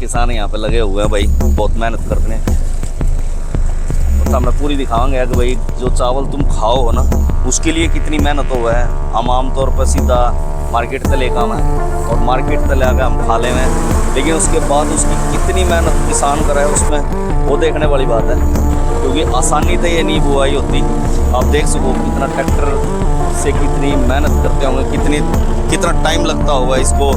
किसान यहाँ पे लगे हुए हैं भाई, बहुत मेहनत करते हैं। तो हम पूरी दिखाएंगे कि भाई जो चावल तुम खाओ हो ना, उसके लिए कितनी मेहनत हुआ है। हम आमतौर पर सीधा मार्केट से लेकर आना है और मार्केट से ले आकर हम खा ले में, लेकिन उसके बाद उसकी कितनी मेहनत किसान कर रहा है उसमें, वो देखने वाली बात है। क्योंकि आसानी से ये नहीं बुआई होती। आप देख सको कितना ट्रैक्टर से कितनी मेहनत करते होंगे, कितना टाइम लगता होगा इसको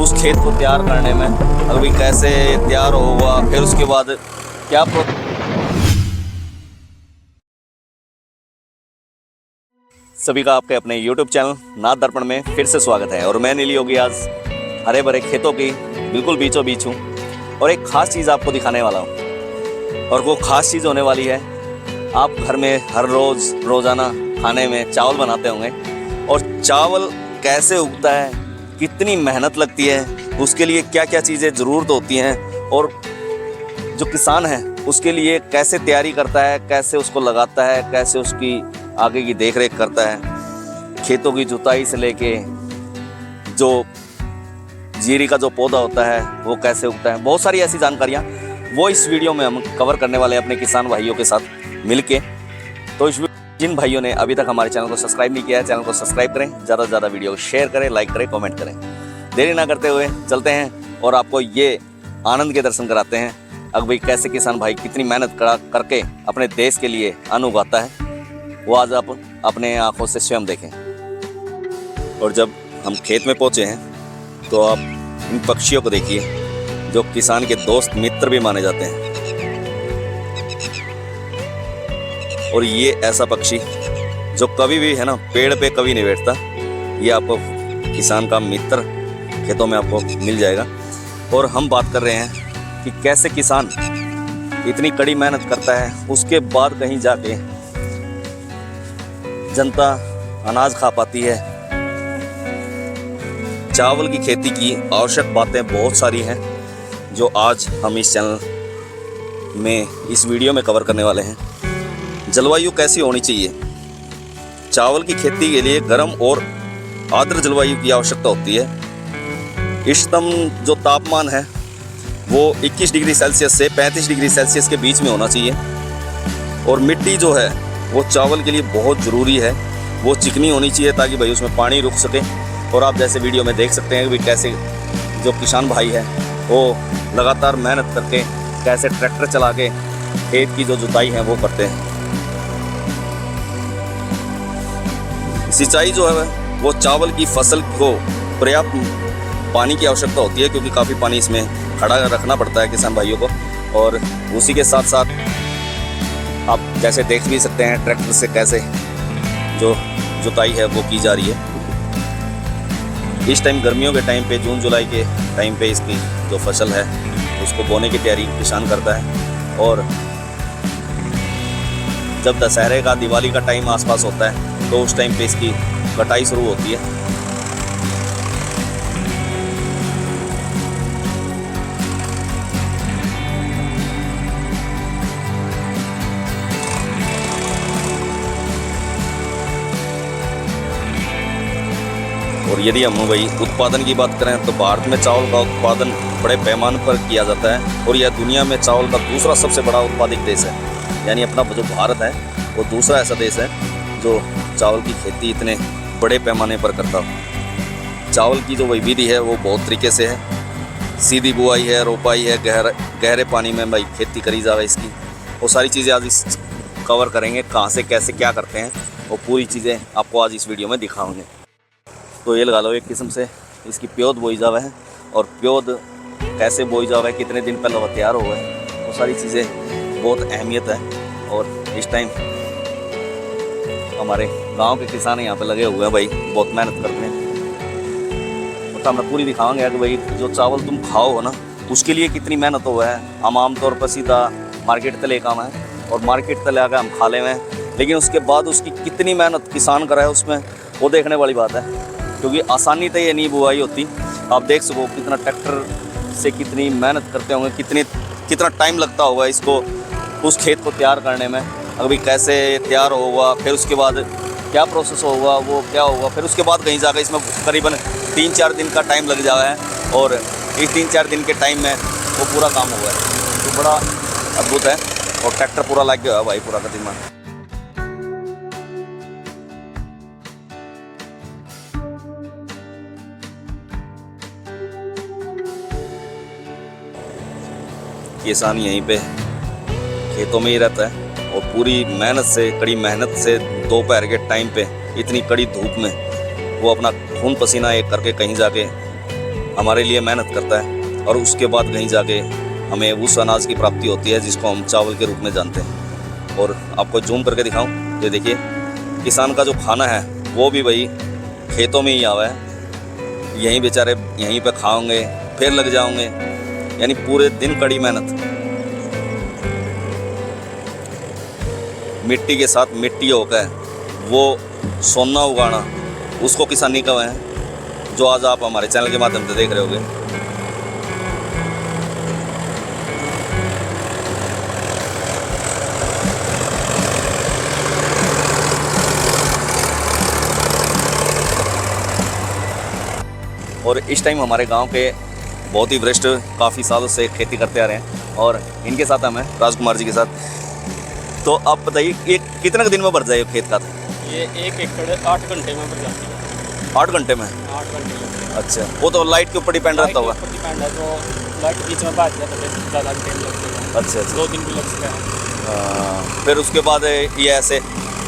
उस खेत को तैयार करने में। अभी कैसे तैयार होगा, फिर उसके बाद क्या सभी का आपके अपने YouTube चैनल नाथ दर्पण में फिर से स्वागत है। और मैं नीली योगी आज हरे भरे खेतों की बिल्कुल बीचों बीच हूँ और एक ख़ास चीज़ आपको दिखाने वाला हूँ। और वो ख़ास चीज़ होने वाली है, आप घर में हर रोज़ाना खाने में चावल बनाते होंगे, और चावल कैसे उगता है, कितनी मेहनत लगती है, उसके लिए क्या क्या चीज़ें ज़रूरत होती हैं, और जो किसान है उसके लिए कैसे तैयारी करता है, कैसे उसको लगाता है, कैसे उसकी आगे की देख रेख करता है, खेतों की जुताई से लेके जो जीरी का जो पौधा होता है वो कैसे उगता है, बहुत सारी ऐसी जानकारियाँ वो इस वीडियो में हम कवर करने वाले हैं अपने किसान भाइयों के साथ मिलके। तो जिन भाइयों ने अभी तक हमारे चैनल को सब्सक्राइब नहीं किया है, चैनल को सब्सक्राइब करें, ज़्यादा से ज़्यादा वीडियो को शेयर करें, लाइक करें, कमेंट करें। देरी ना करते हुए चलते हैं और आपको ये आनंद के दर्शन कराते हैं अब भाई कैसे किसान भाई कितनी मेहनत करके अपने देश के लिए अन्न उगाता है, वो आज आप अपने आंखों से स्वयं देखें। और जब हम खेत में पहुंचे हैं तो आप इन पक्षियों को देखिए, जो किसान के दोस्त मित्र भी माने जाते हैं। और ये ऐसा पक्षी जो कभी भी है ना पेड़ पे कभी नहीं बैठता, ये आपको किसान का मित्र खेतों में आपको मिल जाएगा। और हम बात कर रहे हैं कि कैसे किसान इतनी कड़ी मेहनत करता है, उसके बाद कहीं जाके जनता अनाज खा पाती है। चावल की खेती की आवश्यक बातें बहुत सारी हैं जो आज हम इस चैनल में इस वीडियो में कवर करने वाले हैं। जलवायु कैसी होनी चाहिए, चावल की खेती के लिए गर्म और आर्द्र जलवायु की आवश्यकता होती है। इष्टतम जो तापमान है वो 21 डिग्री सेल्सियस से 35 डिग्री सेल्सियस के बीच में होना चाहिए। और मिट्टी जो है वो चावल के लिए बहुत ज़रूरी है, वो चिकनी होनी चाहिए ताकि भाई उसमें पानी रुक सके। और आप जैसे वीडियो में देख सकते हैं कि कैसे जो किसान भाई है वो लगातार मेहनत करके कैसे ट्रैक्टर चला के खेत की जो जुताई है वो करते हैं। सिंचाई जो है वो चावल की फसल को पर्याप्त पानी की आवश्यकता होती है, क्योंकि काफ़ी पानी इसमें खड़ा रखना पड़ता है किसान भाइयों को। और उसी के साथ साथ आप जैसे देख भी सकते हैं ट्रैक्टर से कैसे जो जुताई है वो की जा रही है। इस टाइम गर्मियों के टाइम पे, जून जुलाई के टाइम पे इसकी जो फसल है उसको बोने की तैयारी किसान करता है। और जब दशहरे का, दिवाली का टाइम आसपास होता है तो उस टाइम पे इसकी कटाई शुरू होती है। और यदि हम भाई उत्पादन की बात करें तो भारत में चावल का उत्पादन बड़े पैमाने पर किया जाता है, और यह दुनिया में चावल का दूसरा सबसे बड़ा उत्पादक देश है। यानी अपना जो भारत है वो दूसरा ऐसा देश है जो चावल की खेती इतने बड़े पैमाने पर करता हो। चावल की जो विधि है वो बहुत तरीके से है, सीधी बुआई है, रोपाई है, गहरे पानी में भाई खेती करी जाए इसकी। वो सारी चीज़ें आज इस कवर करेंगे, कहाँ से कैसे क्या करते हैं, वो पूरी चीज़ें आपको आज इस वीडियो में दिखाएंगे। तो ये लगा लो एक किस्म से इसकी प्योद बोई जावा है, और प्योद कैसे बोई जावा है, कितने दिन पहले वो तैयार हुआ है, वो सारी चीज़ें बहुत अहमियत है। और इस टाइम हमारे गांव के किसान यहाँ पे लगे हुए हैं भाई, बहुत मेहनत करते हैं। और हम पूरी दिखाएंगे कि भाई जो चावल तुम खाओ हो ना, उसके लिए कितनी मेहनत हुआ है। हम आमतौर पर सीधा मार्केट से लेकर आना है और मार्केट से ले आकर हम खा ले में, लेकिन उसके बाद उसकी कितनी मेहनत किसान करा है उसमें, वो देखने वाली बात है। क्योंकि आसानी से ये नहीं बुआई होती। आप देख सको कितना ट्रैक्टर से कितनी मेहनत करते होंगे, कितना टाइम लगता होगा इसको उस खेत को तैयार करने में। अभी कैसे तैयार होगा, फिर उसके बाद क्या प्रोसेस होगा, वो क्या होगा, फिर उसके बाद कहीं जाकर इसमें करीबन 3-4 दिन का टाइम लग जाता है। और इस 3-4 दिन के टाइम में वो पूरा काम हुआ है, तो बड़ा अद्भुत है। और ट्रैक्टर पूरा लग गया है भाई, पूरा कदीमा। किसान यहीं पे खेतों में ही रहता है और पूरी मेहनत से, कड़ी मेहनत से दोपहर के टाइम पे इतनी कड़ी धूप में वो अपना खून पसीना एक करके कहीं जाके हमारे लिए मेहनत करता है और उसके बाद कहीं जाके हमें उस अनाज की प्राप्ति होती है जिसको हम चावल के रूप में जानते हैं। और आपको जूम करके दिखाऊं, ये देखिए किसान का जो खाना है वो भी भाई खेतों में ही आवा है, यहीं बेचारे यहीं पे खाओगे फिर लग जाओगे, यानी पूरे दिन कड़ी मेहनत। मिट्टी के साथ मिट्टी होकर वो सोना उगाना, उसको किसानी का है जो आज आप हमारे चैनल के माध्यम से देख रहे होगे। और इस टाइम हमारे गांव के बहुत ही वरिष्ठ काफ़ी सालों से खेती करते आ रहे हैं और इनके साथ हम हैं राजकुमार जी के साथ। तो आप बताइए ये कितने दिन में भर जाए खेत का? ये 1 एकड़ 8 घंटे में भर जाती है। 8 घंटे में? 8 घंटे में। अच्छा, वो तो लाइट के ऊपर डिपेंड रहता होगा। डिपेंड है, तो लाइट बीच में बात जाता है ज़्यादा टाइम लगता है। अच्छा अच्छा, 2 दिन भी लग सकते हैं। फिर उसके बाद ये ऐसे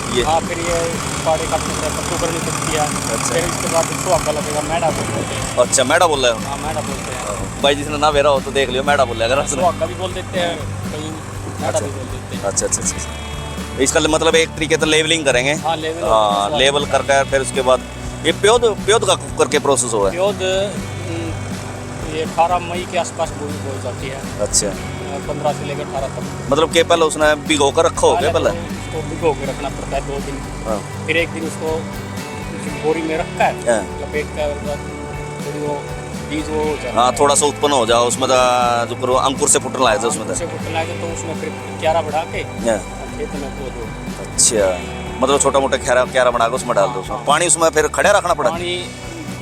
ये हाँ, फिर ये पाड़े काटने से पत्तू करनी पड़ती है। अच्छा। फिर इसके बाद सुहागा लगेगा, मैडा बोलते हैं। अच्छा, मैडा बोल रहे हो? हाँ, मैडा बोलते हैं भाई, जिसने ना वेरा हो तो देख लियो, मैडा बोल रहे अगर सुहागा भी बोल देते हैं, कहीं मैडा भी बोल देते हैं। अच्छा अच्छा अच्छा, इसका मतलब एक तरीके से लेवलिंग करेंगे। हाँ, लेवल। हाँ, लेवल करके फिर उसके बाद ये प्योद का करके प्रोसेस हुआ है। प्योद ये 18 मई के आसपास बोई जाती है। अच्छा, 15 से लेकर 18 तक। मतलब के पहले उसने भिगो कर रखा हो गया पहले? उसको भिगो के रखना पड़ता है 2 दिन। हाँ। फिर 1 दिन उसको बोरी में रखा है, हाँ। लपेट कर थोड़ी वो बीज वो हो जाए। हाँ, थोड़ा सा उत्पन्न हो जाओ उसमें, जो करो अंकुर से फुटने लगे उसमें से फुटने लगे तो उसमें फिर क्यारा बढ़ा के हाँ। खेत में बो दो। अच्छा, मतलब छोटा मोटा क्यारा बना के उसमें डाल दो। उसमें पानी उसमें फिर खड़ा रखना पड़ेगा? पानी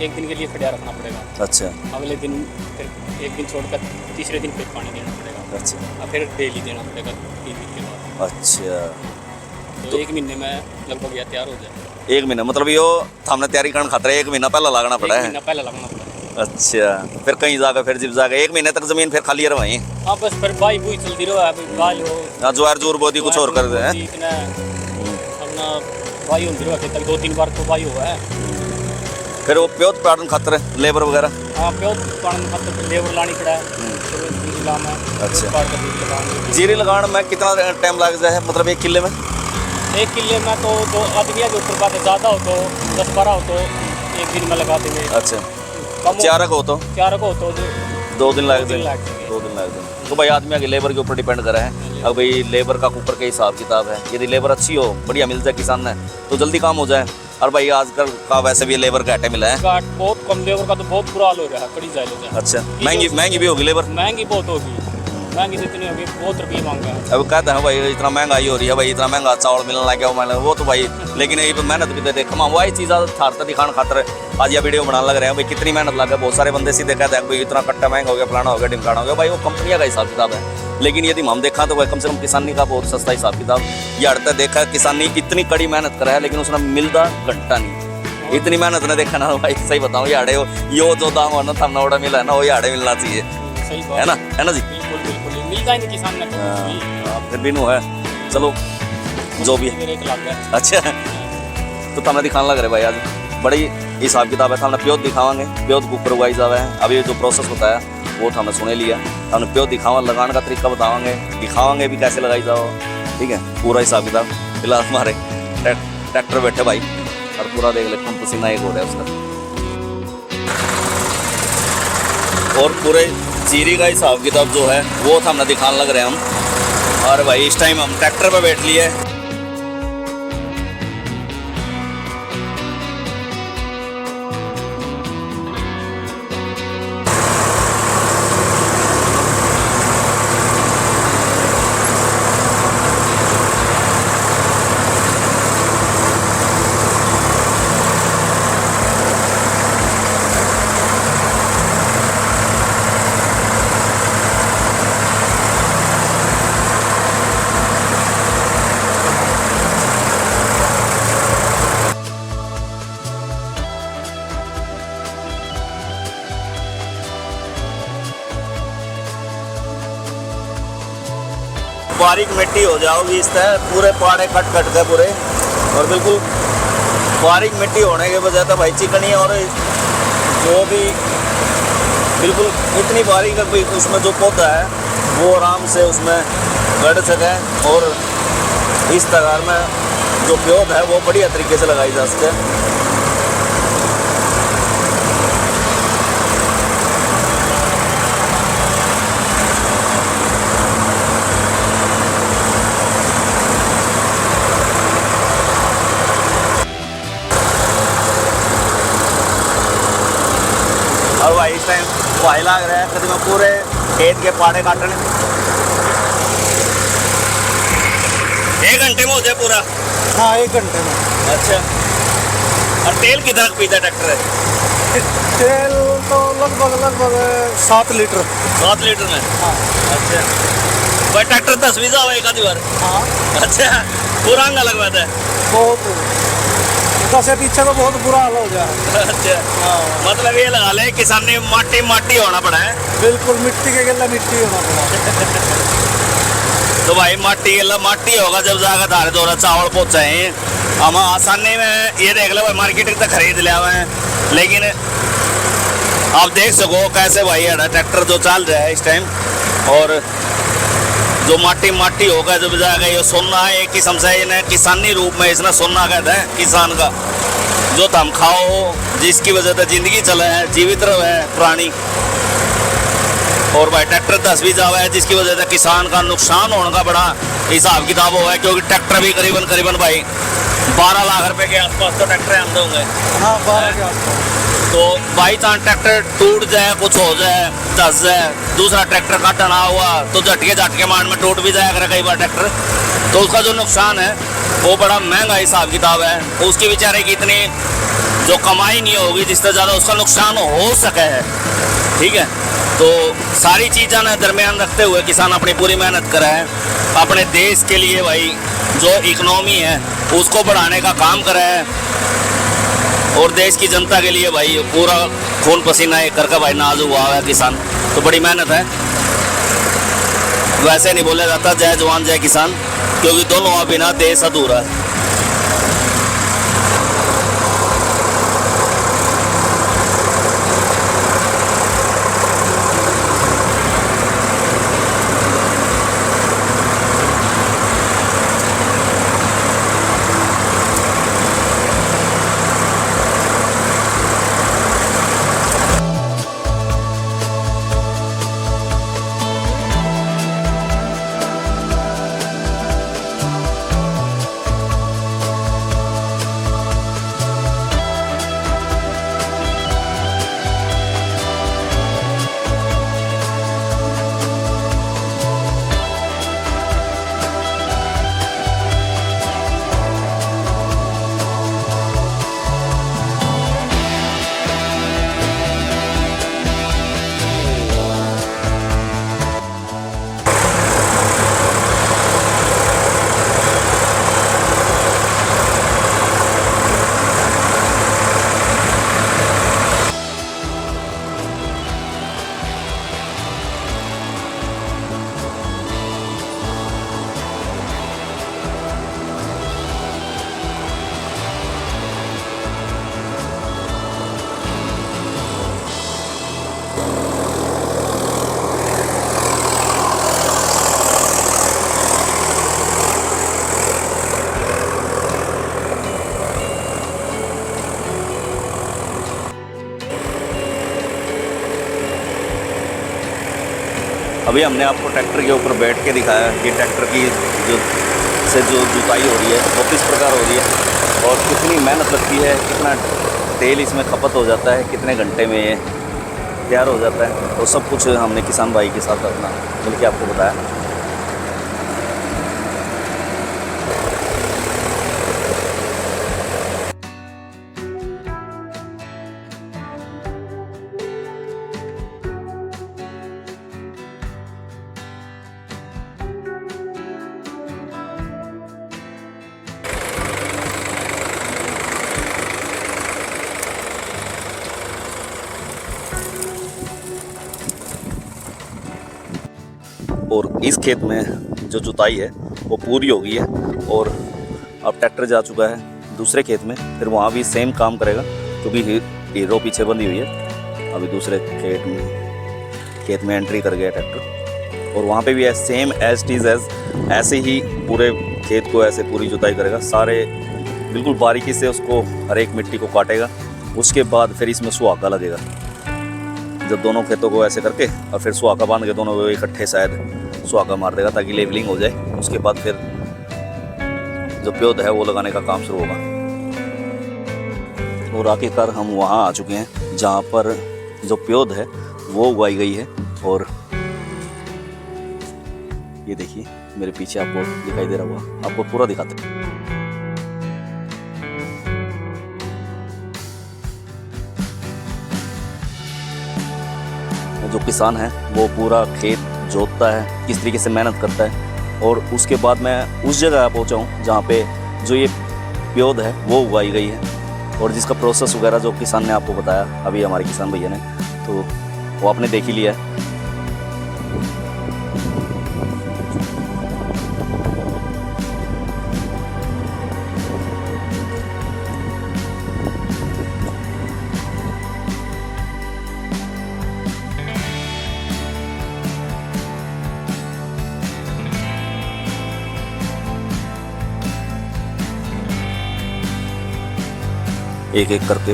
1 दिन के लिए खड़ा रखना पड़ेगा। अच्छा, अगले दिन फिर 1 दिन छोड़कर तीसरे दिन फिर पानी देना पड़ेगा। अच्छा, और फिर डेली देना पड़ेगा 3 दिन के बाद। अच्छा, तो 1 महीने में लगभग यह तैयार हो जाए। 1 महीना मतलब यो हमने तैयारी करने खातर 1 महीना पहले लगाना पड़ा 1 है? महीना पहले लगना पड़ा है। अच्छा, फिर कहीं जाकर फिर जिब जाकर 1 महीने तक जमीन फिर खाली रही? हाँ, बस फिर बाई बुई चलती रहो, अभी बाल हो। हाँ, ज्वार जूर बोदी कुछ और कर दे हैं? इतना अपना बाई होती रहो, तक 2-3 बार तो बाई हुआ है। फिर वो प्योद पाड़न खातर लेबर वगैरह? हाँ, प्योद पाड़न खातर लेबर लानी पड़ा है। अच्छा, जीरी लगाने में कितना टाइम लग जाए, मतलब 1 किले में? 1 किले में तो 2 आदमी के ऊपर बात है, ज़्यादा हो तो 10-12 हो तो 1 दिन में लगा देंगे। अच्छा, 4 को तो 4 को तो 2 दिन लग 2 दिन जाए। लग जाएंगे। 2 दिन लग जाए तो भाई आदमी के लेबर के ऊपर डिपेंड कर रहा है। अब भाई लेबर का ऊपर के हिसाब किताब है, यदि लेबर अच्छी हो, बढ़िया मिल जाए किसान ने तो जल्दी काम हो जाए। और भाई आजकल का वैसे भी लेबर घाटे मिला है, बहुत कम लेबर का तो बहुत बुरा हाल हो रहा है, कड़ी जाए लोग। अच्छा, महंगी भी होगी लेबर? महंगी बहुत होगी, महंगी जितनी होगी बहुत रुपये मांगा है। अब कहते हैं भाई इतना महंगाई हो रही है, भाई इतना महंगा चावल मिलने लग गया वो तो भाई, लेकिन ये मेहनत भी देते कमा वही चीज़ थारता दिखाने खातर आज ये वीडियो बनाने लग रहे हैं। भाई कितनी मेहनत लगा, बहुत सारे बंदे सीधे कहते हैं भाई इतना कट्टा महंगा हो गया, फलाना हो गया, ढिमकाना हो गया। भाई वो कंपनियां का हिसाब किताब है, लेकिन यदि हम देखा तो वह कम से कम किसानी का बहुत सस्ता हिसाब किताब। ये हड़ता देखा किसानी इतनी कड़ी मेहनत करा है लेकिन उसने मिलता घंटा नहीं, इतनी मेहनत ने देखा ना भाई। सही बताऊँ, ये आड़े यो जो दाम हो ना थमना ओड़ा मिला है ना, वही आड़े मिलना चाहिए, सही है ना जी? बिल्कुल बिल्कुल मिलता ही नहीं किसान ने फिर भी नो है, चलो जो भी है। अच्छा, तो तमने दिखाने लग रहे भाई आज बड़ी हिसाब किताब है। हमने प्योद दिखावांगे, प्योद कुकर उगाई जावे है। अभी जो प्रोसेस होता है वो हमने सुने लिया, हमने प्योद दिखावा, लगाने का तरीका बतावांगे, दिखावांगे भी कैसे लगाई जाओ, ठीक है, पूरा हिसाब किताब। फिलहाल हमारे ट्रैक्टर बैठे भाई और पूरा देख ले खून पसीना एक हो रहा है उसका, और पूरे जीरी का हिसाब किताब जो है वो हमने दिखाने लग रहे हैं हम। और भाई इस टाइम हम ट्रैक्टर पे बैठ लिए। बारीक मिट्टी हो जाओगी इस तरह, पूरे पाड़े कट कट के पूरे, और बिल्कुल बारीक मिट्टी होने के वजह से भाई चिकनी, और जो भी बिल्कुल इतनी बारीक है उसमें जो पौधा है वो आराम से उसमें गड़ सके, और इस तरह में जो प्योद है वो बढ़िया तरीके से लगाई जा सके। और भाई इस टाइम भाई लग रहा है कभी मैं पूरे खेत के पाड़े काटने 1 घंटे में हो जाए पूरा। हाँ 1 घंटे में। अच्छा, और तेल कितना पीता ट्रैक्टर है? तेल तो लगभग 7 लीटर। 7 लीटर में? हाँ। अच्छा भाई, ट्रैक्टर 10 बीजा हुआ एक आधी बार? हाँ। अच्छा, पूरा अंगा लगवाता है? बहुत 10 से पीछे तो बहुत बुरा हाल हो गया। अच्छा, हाँ। मतलब ये लगा ले किसान ने माटी माटी होना पड़ा है। बिल्कुल मिट्टी के गला मिट्टी होना पड़ा। तो भाई माटी होगा जब जाकर धारे दौरा चावल पहुँचाए हम आसानी में। ये देख लो भाई, मार्केट तक खरीद लिया हुआ है, लेकिन आप देख सको कैसे भाई है ट्रैक्टर जो चल रहा है इस टाइम, और जो माटी होगा जब जाएगा ये सोना है एक किस्म से, इन्हें किसानी रूप में इसने सोना कहता है किसान का, जो तुम खाओ जिसकी वजह से जिंदगी चले है, जीवित रहे है प्राणी। और भाई ट्रैक्टर 10 बीजा हुआ है जिसकी वजह से किसान का नुकसान होने का बड़ा हिसाब किताब हुआ है, क्योंकि ट्रैक्टर भी करीबन भाई 12 लाख रुपए के आसपास तो ट्रैक्टर आमदे होंगे। हाँ 12 के आसपास। तो बाई चांस ट्रैक्टर टूट जाए, कुछ हो जाए, धस जाए, दूसरा ट्रैक्टर का टना हुआ तो झटके मान में टूट भी जाया करे कई बार ट्रैक्टर, तो उसका जो नुकसान है वो बड़ा महंगा हिसाब किताब है। उसकी बेचारे की इतनी जो कमाई नहीं होगी जिससे ज़्यादा उसका नुकसान हो सके है। ठीक है, तो सारी चीज़ों ने दरमियान रखते हुए किसान अपनी पूरी मेहनत करे है, अपने देश के लिए भाई जो इकनॉमी है उसको बढ़ाने का काम करे है, और देश की जनता के लिए भाई पूरा खून पसीना एक करके भाई नाज हुआ है किसान। तो बड़ी मेहनत है, वैसे नहीं बोला जाता जय जवान जय किसान, क्योंकि दोनों बिना देश अधूरा है। अभी हमने आपको ट्रैक्टर के ऊपर बैठ के दिखाया कि ट्रैक्टर की जो जुताई हो रही है वो किस प्रकार हो रही है, और कितनी मेहनत लगती है, कितना तेल इसमें खपत हो जाता है, कितने घंटे में ये तैयार हो जाता है, वो सब कुछ हमने किसान भाई के साथ अपना मिलकर आपको बताया। और इस खेत में जो जुताई है वो पूरी हो गई है और अब ट्रैक्टर जा चुका है दूसरे खेत में, फिर वहाँ भी सेम काम करेगा क्योंकि हीरो पीछे बंधी हुई है। अभी दूसरे खेत में एंट्री कर गया ट्रैक्टर और वहाँ पे भी same as it is as ऐसे ही पूरे खेत को ऐसे पूरी जुताई करेगा, सारे बिल्कुल बारीकी से उसको हर एक मिट्टी को काटेगा। उसके बाद फिर इसमें सुहागा लगेगा, जब दोनों खेतों को ऐसे करके और फिर सुहागा बांध के दोनों को इकट्ठे शायद सुहागा मार देगा ताकि लेवलिंग हो जाए। उसके बाद फिर जो प्योद है वो लगाने का काम शुरू होगा। और आखिरकार हम वहाँ आ चुके हैं जहाँ पर जो प्योद है वो उगाई गई है। और ये देखिए मेरे पीछे आपको दिखाई दे रहा होगा, आपको पूरा दिखाते हैं। जो किसान है वो पूरा खेत जोतता है, किस तरीके से मेहनत करता है। और उसके बाद मैं उस जगह पहुंचा हूँ जहाँ पे जो ये प्योद है वो उगाई गई है और जिसका प्रोसेस वगैरह जो किसान ने आपको बताया अभी हमारे किसान भैया ने, तो वो आपने देख ही लिया है। एक एक करके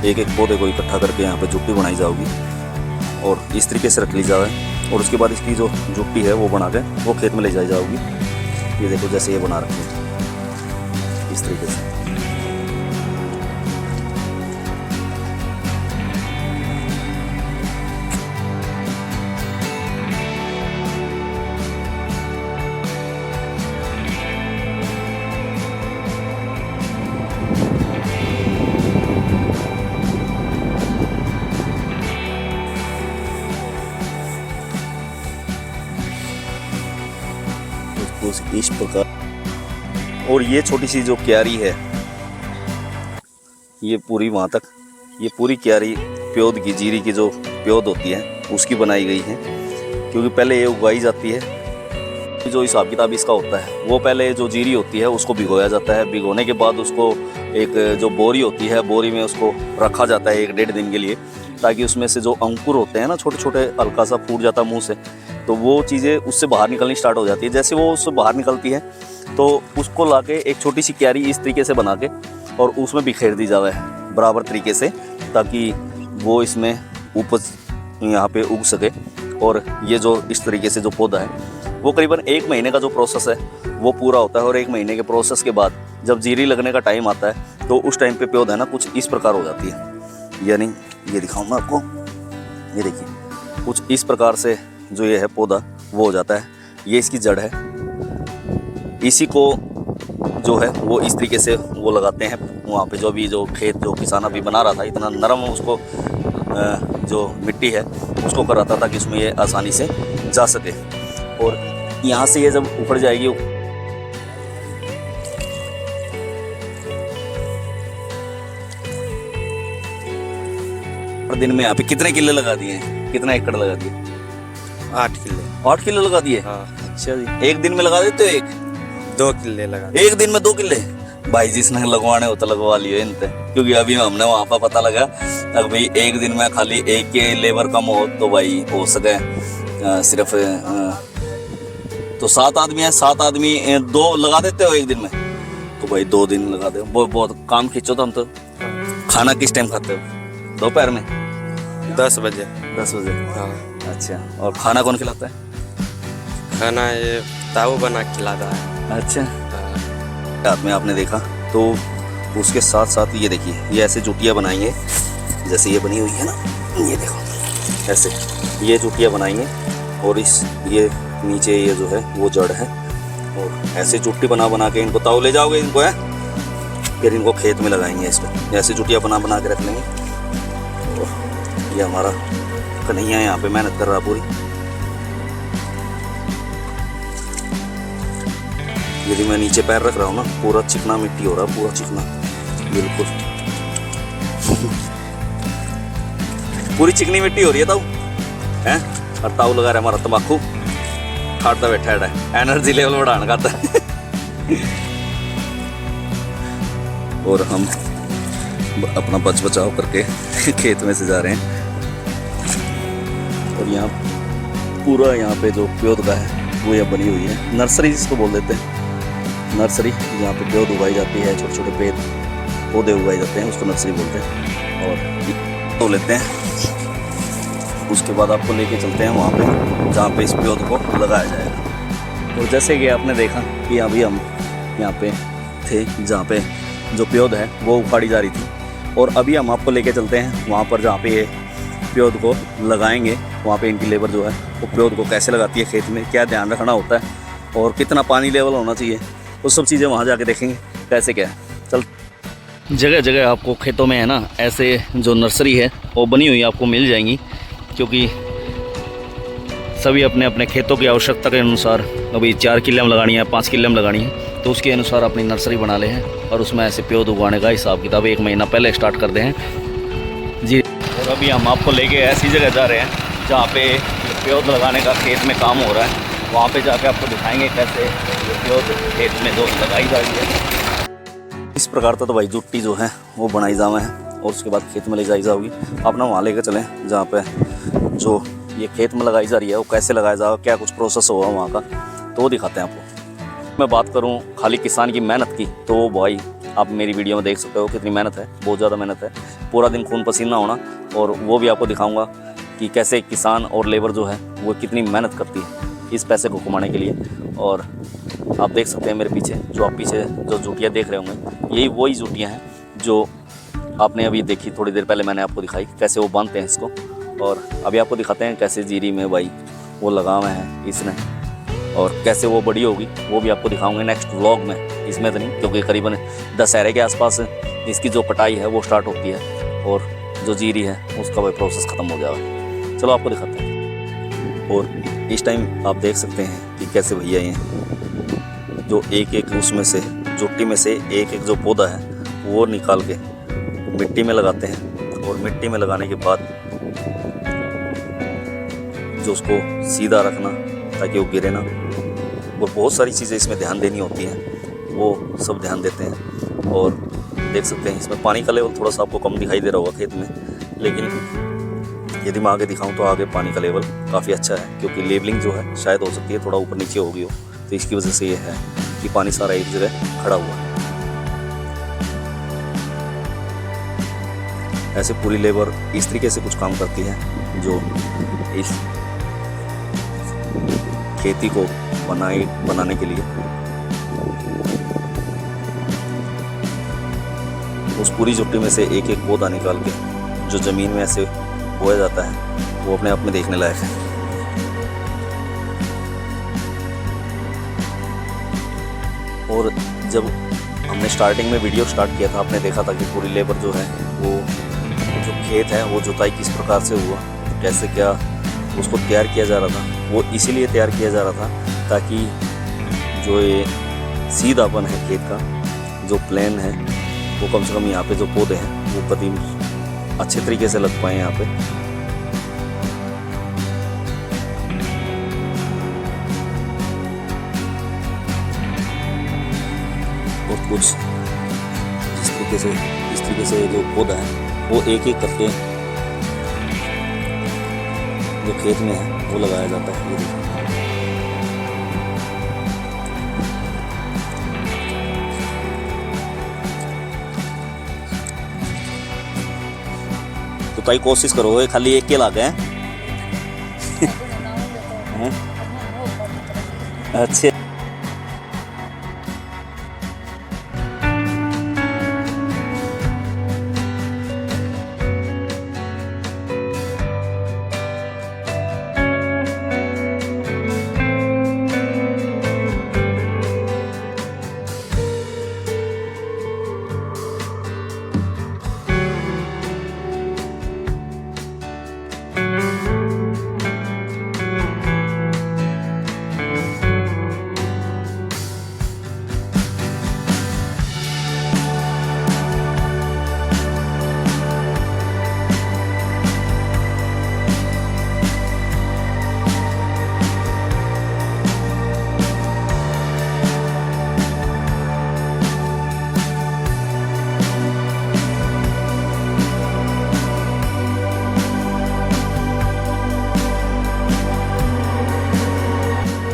एक एक पौधे को इकट्ठा करके यहाँ पे जुट्टी बनाई जाएगी और इस तरीके से रख ली जाए और उसके बाद इसकी जो जुट्टी है वो बना के वो खेत में ले जाई जाएगी। ये देखो जैसे ये बना रखी है इस तरीके से। इस प्रकार। और ये छोटी सी जो क्यारी है ये पूरी वहाँ तक, ये पूरी क्यारी प्योद की जीरी की जो प्योद होती है उसकी बनाई गई है। क्योंकि पहले ये उगाई जाती है, जो हिसाब किताब इसका होता है वो पहले जो जीरी होती है उसको भिगोया जाता है। भिगोने के बाद उसको एक जो बोरी होती है बोरी में उसको रखा जाता है 1-1.5 दिन के लिए, ताकि उसमें से जो अंकुर होते हैं ना छोटे छोटे, हल्का सा फूट जाता है मुंह से, तो वो चीज़ें उससे बाहर निकलनी स्टार्ट हो जाती है। जैसे वो उससे बाहर निकलती है तो उसको लाके एक छोटी सी क्यारी इस तरीके से बना के और उसमें बिखेर दी जावे बराबर तरीके से, ताकि वो इसमें उपज यहाँ पे उग सके। और ये जो इस तरीके से जो पौधा है वो करीबन 1 महीने का जो प्रोसेस है वो पूरा होता है। और 1 महीने के प्रोसेस के बाद जब जीरी लगने का टाइम आता है तो उस टाइम पे पौधा है ना कुछ इस प्रकार हो जाती है। यानी ये दिखाऊंगा आपको, ये देखिए कुछ इस प्रकार से जो ये है पौधा वो हो जाता है। ये इसकी जड़ है, इसी को जो है वो इस तरीके से वो लगाते हैं वहाँ पे। जो भी जो खेत जो किसान अभी बना रहा था इतना नरम उसको जो मिट्टी है उसको कर रहा था ताकि उसमें ये आसानी से जा सके। और यहाँ से ये जब ऊपर जाएगी दिन में यहाँ पे कितने किले लगा दिए, कितना एकड़ लगा दिए? 8 किले। 8 किले लगा दिए? हाँ। अच्छा जी। एक दिन में लगा देते हो? 2 किले लगा। एक दिन में 2 किले? भाई जिसने लगवाने हो तो लगवा लियो इनते, क्योंकि अभी हमने वहाँ पर पता लगा अगर भाई एक दिन में खाली एक के लेबर कम हो तो भाई हो सके सिर्फ तो 7 आदमी है, 7 आदमी 2 लगा देते हो एक दिन में, तो भाई 2 दिन लगा दे। बहुत काम खींचो तो हम तो। खाना किस टाइम खाते हो? दोपहर में 10 बजे। 10 बजे? हाँ। अच्छा, और खाना कौन खिलाता है? खाना ये ताऊ बना खिलाता है। अच्छा, रात में आपने देखा तो उसके साथ साथ ये देखिए ये ऐसे जुटियाँ बनाएंगे जैसे ये बनी हुई है ना, ये देखो ऐसे ये जुटियाँ बनाएंगे और इस ये नीचे ये जो है वो जड़ है और ऐसे जुट्टी बना बना के इनको ताऊ ले जाओगे इनको है, फिर इनको खेत में लगाएंगे। इसको ऐसे जुटियाँ बना बना के रख लेंगे। और ये हमारा कन्हैया यहाँ पे मेहनत कर रहा पूरी। यदि मैं नीचे पैर रख रहा हूँ ना पूरा चिकना मिट्टी हो रहा है, पूरा चिकना बिल्कुल पूरी चिकनी मिट्टी हो रही है ताऊ हैं। और ताऊ लगा रहा है हमारा तंबाकू। खाड़ता बैठा है एनर्जी लेवल बढ़ाना खाता है। और हम अपना बच बचाव करके खेत में से जा रहे हैं। और यहाँ पूरा यहाँ पे जो प्योद का है वो यहाँ बनी हुई है, नर्सरी जिसको बोल देते हैं, नर्सरी जहाँ पे प्योद उगाई जाती है, छोटे छोटे पेड़ पौधे उगाए जाते हैं, उसको नर्सरी बोलते हैं। और तो लेते हैं, उसके बाद आपको लेके चलते हैं वहाँ पे जहाँ पे इस प्योद को लगाया जाएगा। और जैसे कि आपने देखा कि अभी हम यहाँ पे थे जहाँ पे जो प्योद है वो उखाड़ी जा रही थी, और अभी हम आपको लेके चलते हैं वहाँ पर जहाँ पे ये प्योद को लगाएंगे। वहाँ पे इनकी लेबर जो है वो प्योद को कैसे लगाती है, खेत में क्या ध्यान रखना होता है और कितना पानी लेवल होना चाहिए, वो सब चीज़ें वहाँ जाके देखेंगे कैसे क्या है। चल, जगह जगह आपको खेतों में है ना ऐसे जो नर्सरी है वो बनी हुई आपको मिल जाएंगी, क्योंकि सभी अपने अपने खेतों की आवश्यकता के अनुसार अभी 4 किले में लगानी है, 5 किले में लगानी है, तो उसके अनुसार अपनी नर्सरी बना ले हैं और उसमें ऐसे प्योद उगाने का हिसाब किताब 1 महीना पहले स्टार्ट करते हैं जी। और अभी हम आपको लेके ऐसी जगह जा रहे हैं जहाँ पे प्योद लगाने का खेत में काम हो रहा है, वहाँ पे जाके आपको दिखाएंगे कैसे प्योद खेत में जो लगाई जा रही है। इस प्रकार तो भाई जुट्टी जो है वो बनाई जावे है और उसके बाद खेत में ले जाई जाओगी। अपना वहाँ लेकर चलें जहाँ पे जो ये खेत में लगाई जा रही है वो कैसे लगाया जाएगा, क्या कुछ प्रोसेस होगा वहाँ का, तो वो दिखाते हैं आपको। मैं बात करूँ खाली किसान की मेहनत की, तो भाई आप मेरी वीडियो में देख सकते हो कितनी मेहनत है, बहुत ज़्यादा मेहनत है, पूरा दिन खून पसीना होना, और वो भी आपको दिखाऊंगा कि कैसे किसान और लेबर जो है वो कितनी मेहनत करती है इस पैसे को कमाने के लिए। और आप देख सकते हैं मेरे पीछे जो आप पीछे जो जूटियाँ देख रहे होंगे, यही वही जूटियाँ हैं जो आपने अभी देखी थोड़ी देर पहले, मैंने आपको दिखाई कैसे वो बांधते हैं इसको। और अभी आपको दिखाते हैं कैसे जीरी में भाई वो लगावे हैं इसने, और कैसे वो बड़ी होगी वो भी आपको दिखाऊंगे नेक्स्ट व्लॉग में। इसमें तो नहीं, क्योंकि करीबन दशहरे के आसपास इसकी जो कटाई है वो स्टार्ट होती है और जो जीरी है उसका वही प्रोसेस ख़त्म हो जाएगा। चलो आपको दिखाते हैं। और इस टाइम आप देख सकते हैं कि कैसे भैया ये जो एक एक उसमें से जुट्टी में से एक एक जो पौधा है वो निकाल के मिट्टी में लगाते हैं, और मिट्टी में लगाने के बाद जो उसको सीधा रखना ताकि वो गिरे ना, और बहुत सारी चीज़ें इसमें ध्यान देनी होती हैं, वो सब ध्यान देते हैं। और देख सकते हैं इसमें पानी का लेवल थोड़ा सा आपको कम दिखाई दे रहा होगा खेत में, लेकिन यदि मैं आगे दिखाऊं तो आगे पानी का लेवल काफ़ी अच्छा है, क्योंकि लेवलिंग जो है शायद हो सकती है थोड़ा ऊपर नीचे होगी हो, तो इसकी वजह से ये है कि पानी सारा एक जगह खड़ा हुआ है। ऐसे पूरी लेबर इस तरीके से कुछ काम करती है जो इस खेती को बनाने के लिए उस पूरी जुट्टी में से एक एक पौधा निकाल के जो ज़मीन में ऐसे बोया जाता है वो अपने आप में देखने लायक है। और जब हमने स्टार्टिंग में वीडियो स्टार्ट किया था, आपने देखा था कि पूरी लेबर जो है वो जो खेत है वो जुताई किस प्रकार से हुआ, कैसे क्या उसको तैयार किया जा रहा था। वो इसीलिए तैयार किया जा रहा था ताकि जो ये सीधापन है खेत का, जो प्लेन है, वो कम से कम यहाँ पे जो पौधे हैं वो कदीम अच्छे तरीके से लग पाए यहाँ पे। और कुछ इस तरीके से जो पौधा है वो एक एक करके जो खेत में है वो लगाया जाता है। ये देखिए तो ताई कोशिश करो, खाली एक के लागे हैं। अच्छे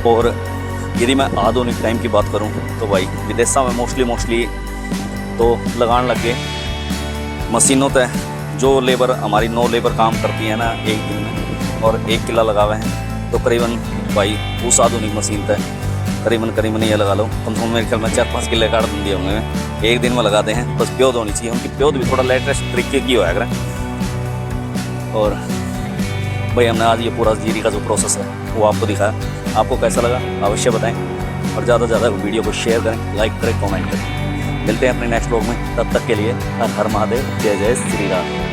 और यदि मैं आधुनिक टाइम की बात करूं तो भाई विदेशों में मोस्टली तो लगान लग गए मशीनों तय जो लेबर हमारी 9 लेबर काम करती है ना एक दिन में और 1 किला लगावे हैं तो करीबन भाई उस आधुनिक मशीन तय करीबन ये लगा लो कम से कम मेरे ख्याल में 4-5 किले काट दिए होंगे एक दिन में लगाते हैं। बस प्योद होनी चाहिए, उनकी प्योद भी थोड़ा लेटेस्ट तरीके की होया करें। और भाई हमने आज ये पूरा जीरी का जो प्रोसेस है वो आपको दिखाया, आपको कैसा लगा अवश्य बताएं और ज़्यादा से ज़्यादा वीडियो को शेयर करें, लाइक करें, कमेंट करें। मिलते हैं अपने नेक्स्ट व्लॉग में, तब तक के लिए हर हर महादेव, जय जय श्री राम।